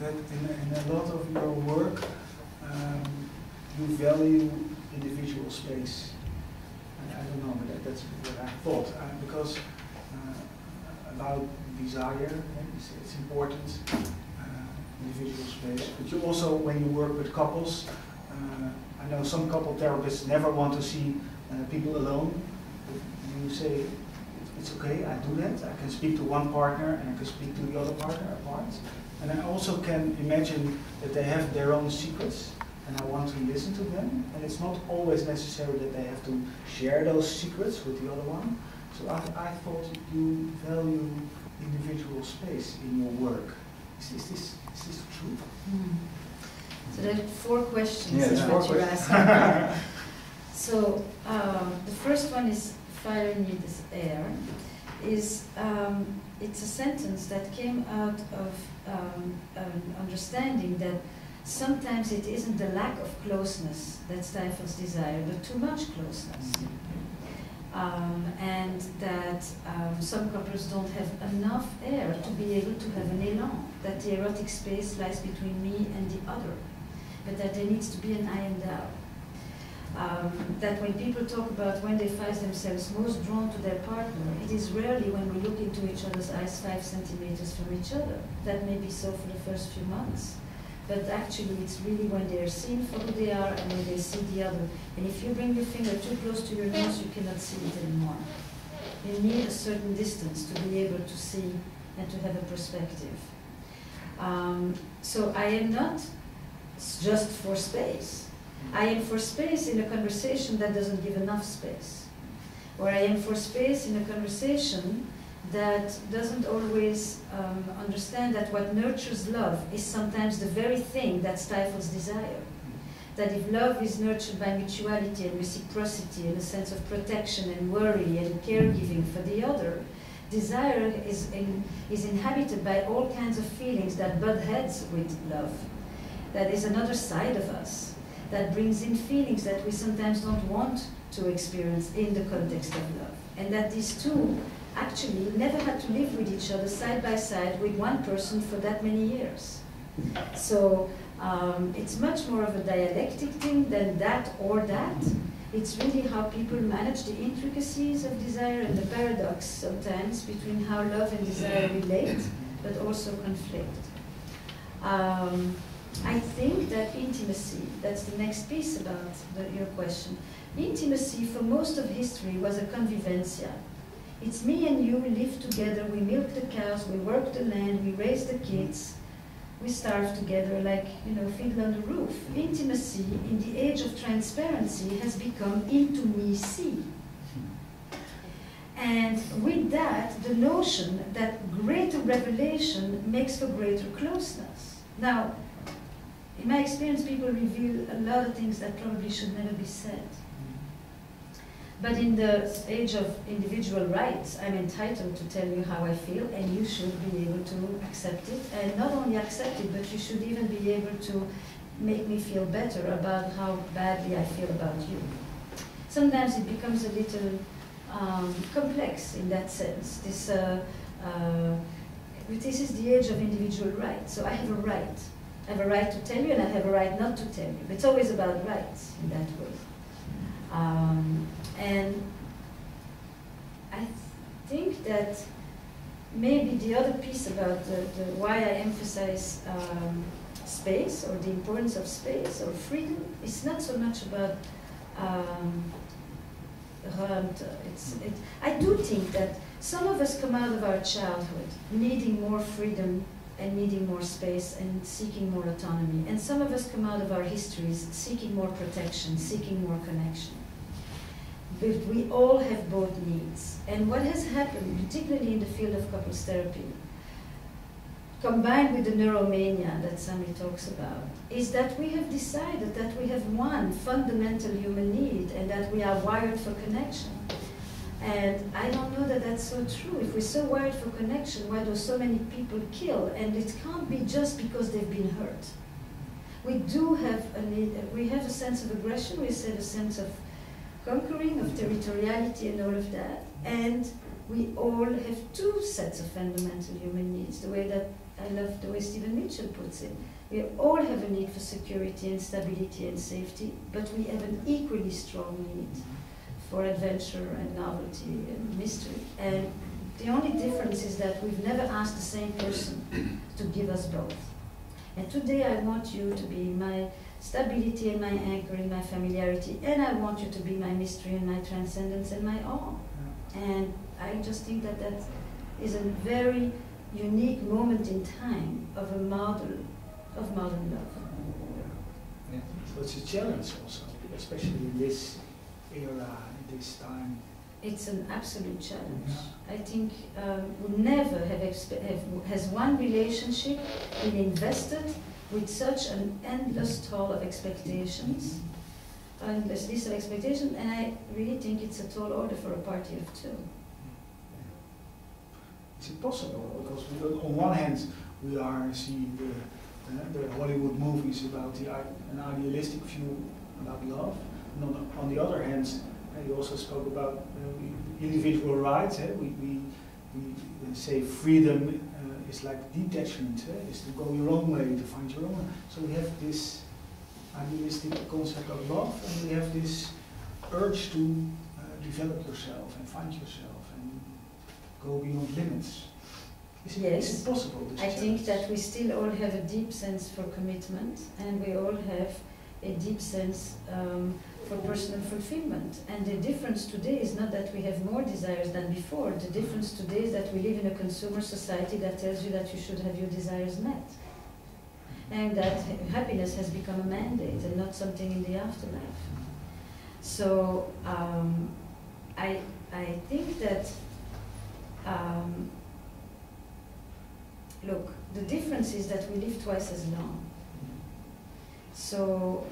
that in a lot of your work you value individual space. I don't know, but that's what I thought. Because about desire, it's important, individual space. But you also, when you work with couples, I know some couple therapists never want to see people alone. You say, it's okay, I do that. I can speak to one partner and I can speak to the other partner apart. And I also can imagine that they have their own secrets and I want to listen to them. And it's not always necessary that they have to share those secrets with the other one. So I thought you value individual space in your work. Is this true? So there are 4 questions yes, in what you're asking. So the first one is fire needs air. It's a sentence that came out of an understanding that sometimes it isn't the lack of closeness that stifles desire, but too much closeness. And that some couples don't have enough air to be able to have an élan, that the erotic space lies between me and the other, but that there needs to be an I and thou. That when people talk about when they find themselves most drawn to their partner, it is rarely when we look into each other's eyes 5 centimeters from each other. That may be so for the first few months. But actually it's really when they are seen for who they are and when they see the other. And if you bring your finger too close to your nose, you cannot see it anymore. You need a certain distance to be able to see and to have a perspective. So I am not just for space. I am for space in a conversation that doesn't give enough space. Or I am for space in a conversation that doesn't always understand that what nurtures love is sometimes the very thing that stifles desire. That if love is nurtured by mutuality and reciprocity and a sense of protection and worry and caregiving for the other, desire is inhabited by all kinds of feelings that butt heads with love. That is another side of us that brings in feelings that we sometimes don't want to experience in the context of love. And that these two actually never had to live with each other side by side with one person for that many years. So it's much more of a dialectic thing than that or that. It's really how people manage the intricacies of desire and the paradox sometimes between how love and desire relate, but also conflict. I think that intimacy, that's the next piece about your question. Intimacy for most of history was a convivencia. It's me and you, we live together, we milk the cows, we work the land, we raise the kids, we starve together like, you know, fiddle on the roof. Intimacy in the age of transparency has become intimacy. And with that, the notion that greater revelation makes for greater closeness. Now, in my experience, people reveal a lot of things that probably should never be said. But in the age of individual rights, I'm entitled to tell you how I feel, and you should be able to accept it. And not only accept it, but you should even be able to make me feel better about how badly I feel about you. Sometimes it becomes a little complex in that sense. This is the age of individual rights, so I have a right. I have a right to tell you, and I have a right not to tell you. It's always about rights in that way. And I think that maybe the other piece about why I emphasize space, or the importance of space, or freedom, is not so much about I do think that some of us come out of our childhood needing more freedom and needing more space and seeking more autonomy. And some of us come out of our histories seeking more protection, seeking more connection. But we all have both needs. And what has happened, particularly in the field of couples therapy, combined with the neuromania that Sami talks about, is that we have decided that we have one fundamental human need and that we are wired for connection. And I don't know that that's so true. If we're so wired for connection, why do so many people kill? And it can't be just because they've been hurt. We do have a need, we have a sense of aggression, we have a sense of conquering, of territoriality and all of that. And we all have two sets of fundamental human needs. The way that I love the way Stephen Mitchell puts it. We all have a need for security and stability and safety, but we have an equally strong need for adventure and novelty and mystery. And the only difference is that we've never asked the same person to give us both. And today I want you to be my stability and my anchor and my familiarity, and I want you to be my mystery and my transcendence and my awe. And I just think that that is a very unique moment in time of a model of modern love. Yeah. So it's a challenge also, especially in this era, in this time. It's an absolute challenge. I think never has one relationship been invested with such an endless toll of expectations, endless list of expectations, and I really think it's a tall order for a party of two. It's impossible because on one hand we are seeing the Hollywood movies about an idealistic view about love, and on the other hand, you also spoke about individual rights. We say freedom is like detachment, is to go your own way, to find your own. So we have this idealistic concept of love, and we have this urge to develop yourself and find yourself and go beyond limits. Is it possible? I think that we still all have a deep sense for commitment, and we all have a deep sense for personal fulfillment. And the difference today is not that we have more desires than before. The difference today is that we live in a consumer society that tells you that you should have your desires met. And that happiness has become a mandate and not something in the afterlife. So I think that, look, the difference is that we live twice as long. So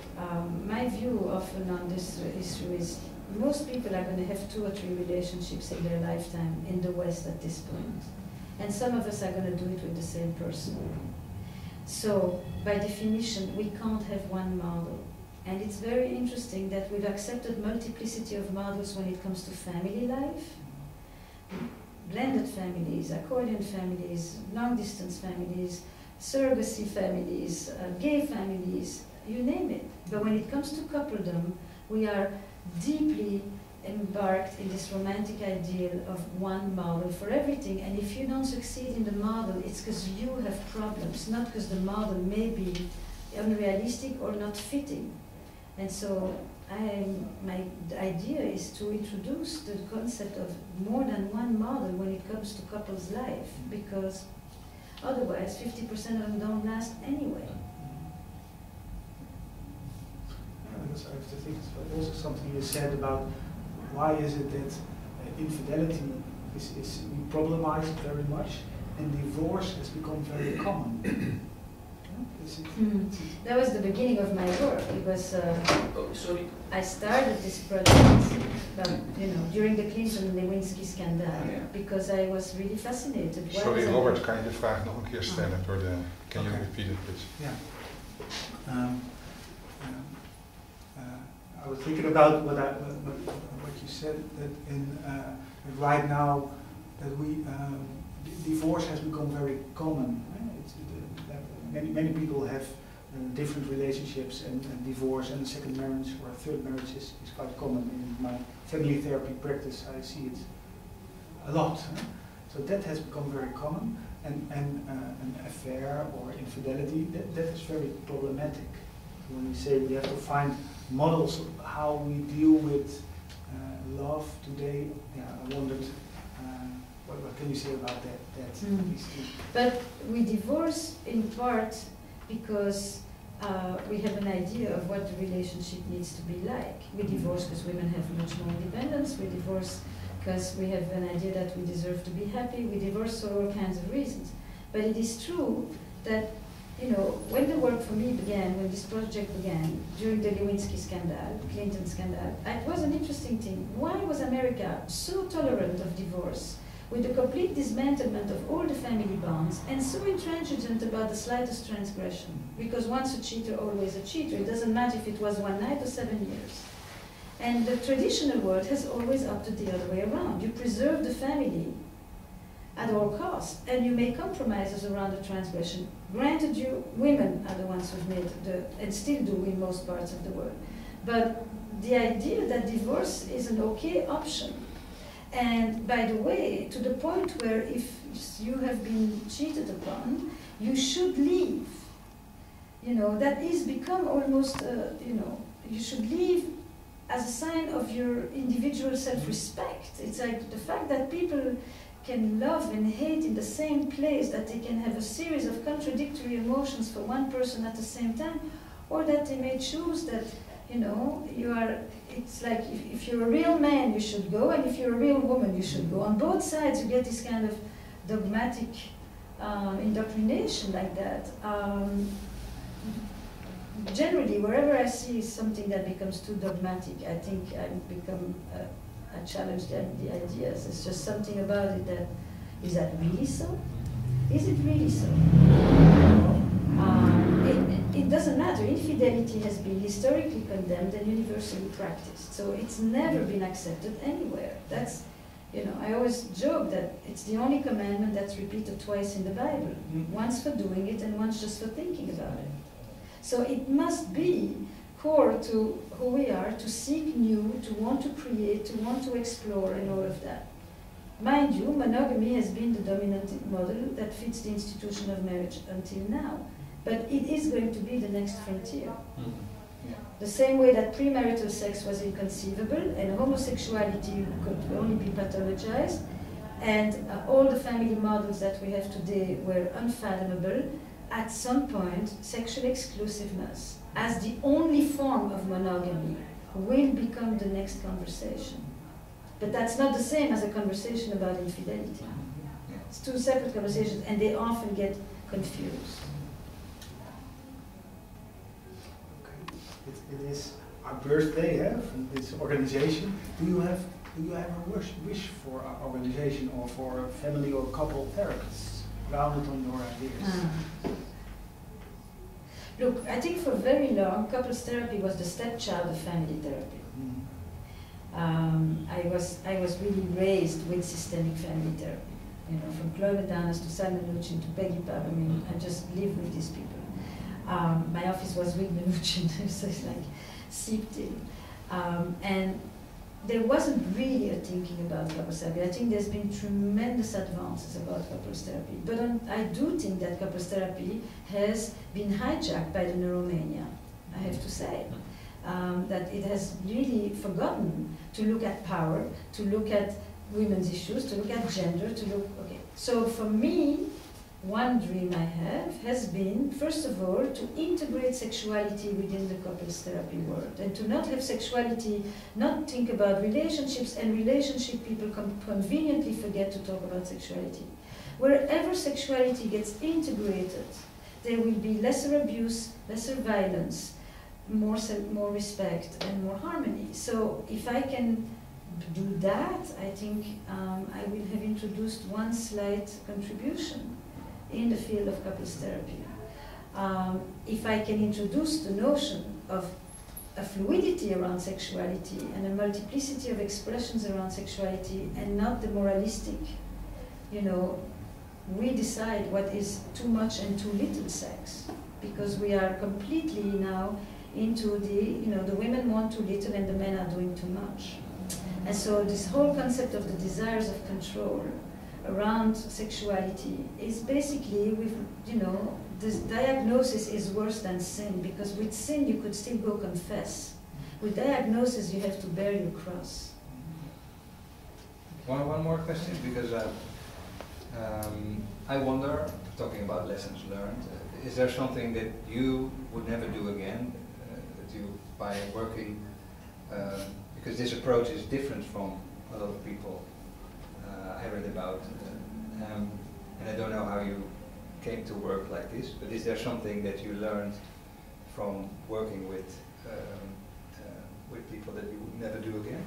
my view often on this issue is most people are going to have 2 or 3 relationships in their lifetime in the West at this point. And some of us are going to do it with the same person. So by definition, we can't have one model. And it's very interesting that we've accepted multiplicity of models when it comes to family life. Blended families, accordion families, long-distance families, surrogacy families, gay families, you name it. But when it comes to coupledom, we are deeply embarked in this romantic ideal of one model for everything. And if you don't succeed in the model, it's because you have problems, not because the model may be unrealistic or not fitting. And so my idea is to introduce the concept of more than one model when it comes to couples' life, because otherwise 50% of them don't last anyway. Because I have to think it's also something you said about why is it that infidelity is problematized very much and divorce has become very common. That was the beginning of my work. It was I started this project during the Clinton and Lewinsky scandal because I was really fascinated. Sorry, Robert, kan je de vraag nog een keer stellen? Can you repeat it, please? Yeah. I was thinking about what you said, that right now that divorce has become very common. Many people have different relationships, and divorce and a second marriage or a third marriage is quite common. In my family therapy practice, I see it a lot. So that has become very common, and an affair or infidelity, that is very problematic. When we say we have to find models of how we deal with love today, I wondered, what can you say about that? But we divorce in part because we have an idea of what the relationship needs to be like. We divorce because women have much more independence. We divorce because we have an idea that we deserve to be happy. We divorce for all kinds of reasons. But it is true that, when the work for me began, when this project began, during the Lewinsky scandal, Clinton scandal, it was an interesting thing. Why was America so tolerant of divorce, with the complete dismantlement of all the family bonds, and so intransigent about the slightest transgression? Because once a cheater, always a cheater. It doesn't matter if it was one night or 7 years. And the traditional world has always opted the other way around. You preserve the family at all costs, and you make compromises around the transgression. Granted, women are the ones who've made and still do in most parts of the world. But the idea that divorce is an okay option, and by the way, to the point where if you have been cheated upon, you should leave. That is become almost, you should leave as a sign of your individual self-respect. It's like the fact that people can love and hate in the same place, that they can have a series of contradictory emotions for one person at the same time, or that they may choose that, it's like if you're a real man, you should go, and if you're a real woman, you should go. On both sides, you get this kind of dogmatic indoctrination like that. Generally, wherever I see something that becomes too dogmatic, I think I become I challenge the ideas. It's just something about it that, is that really so? Is it really so? It doesn't matter. Infidelity has been historically condemned and universally practiced. So it's never been accepted anywhere. That's, I always joke that it's the only commandment that's repeated twice in the Bible. Once for doing it and once just for thinking about it. So it must be core to who we are, to seek new, to want to create, to want to explore, and all of that. Mind you, monogamy has been the dominant model that fits the institution of marriage until now. But it is going to be the next frontier. The same way that premarital sex was inconceivable and homosexuality could only be pathologized, and all the family models that we have today were unfathomable, at some point, sexual exclusiveness as the only form of monogamy will become the next conversation. But that's not the same as a conversation about infidelity. It's two separate conversations, and they often get confused. Okay. It is our birthday, from this organization. Do you have a wish for our organization or for a family or couple therapists? Grounded on your ideas. Look, I think for very long, couples therapy was the stepchild of family therapy. I was really raised with systemic family therapy. From Chloe Danas to Simon Luchin to Peggy Pab. I just lived with these people. My office was with Luchin, so it's like seeped in. And there wasn't really a thinking about couples therapy. I think there's been tremendous advances about couples therapy. But I do think that couples therapy has been hijacked by the neuromania, I have to say. That it has really forgotten to look at power, to look at women's issues, to look at gender, okay. So for me, one dream I have has been, first of all, to integrate sexuality within the couples therapy world, and to not have sexuality, not think about relationships, and relationship people conveniently forget to talk about sexuality. Wherever sexuality gets integrated, there will be lesser abuse, lesser violence, more respect, and more harmony. So if I can do that, I think I will have introduced one slight contribution in the field of couples therapy. If I can introduce the notion of a fluidity around sexuality and a multiplicity of expressions around sexuality, and not the moralistic, we decide what is too much and too little sex, because we are completely now into the women want too little and the men are doing too much. And so this whole concept of the desires of control around sexuality is basically, this diagnosis is worse than sin, because with sin you could still go confess. With diagnosis you have to bear your cross. One more question, because I wonder, talking about lessons learned, is there something that you would never do again, that you, by working, because this approach is different from a lot of people I read about, and I don't know how you came to work like this, but is there something that you learned from working with people that you would never do again?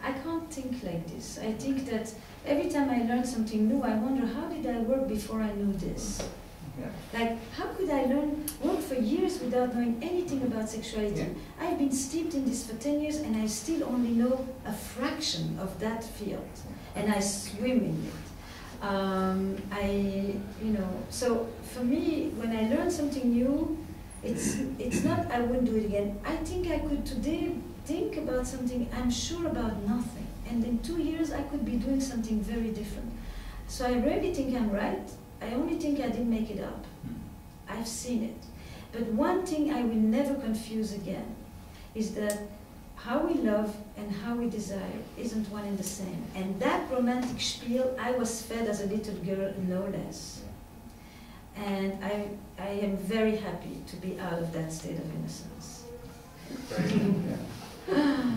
I can't think like this. I think that every time I learn something new, I wonder, how did I work before I knew this? Yeah. Like, how could I work for years without knowing anything about sexuality? Yeah. I've been steeped in this for 10 years and I still only know a fraction of that field. and I swim in it. So for me, when I learn something new, it's not I wouldn't do it again. I think I could today think about something I'm sure about nothing, and in 2 years I could be doing something very different. So I really think I'm right. I only think I didn't make it up. I've seen it. But one thing I will never confuse again is that how we love and how we desire isn't one and the same. And that romantic spiel I was fed as a little girl, no less. And I am very happy to be out of that state of innocence. Very good, yeah.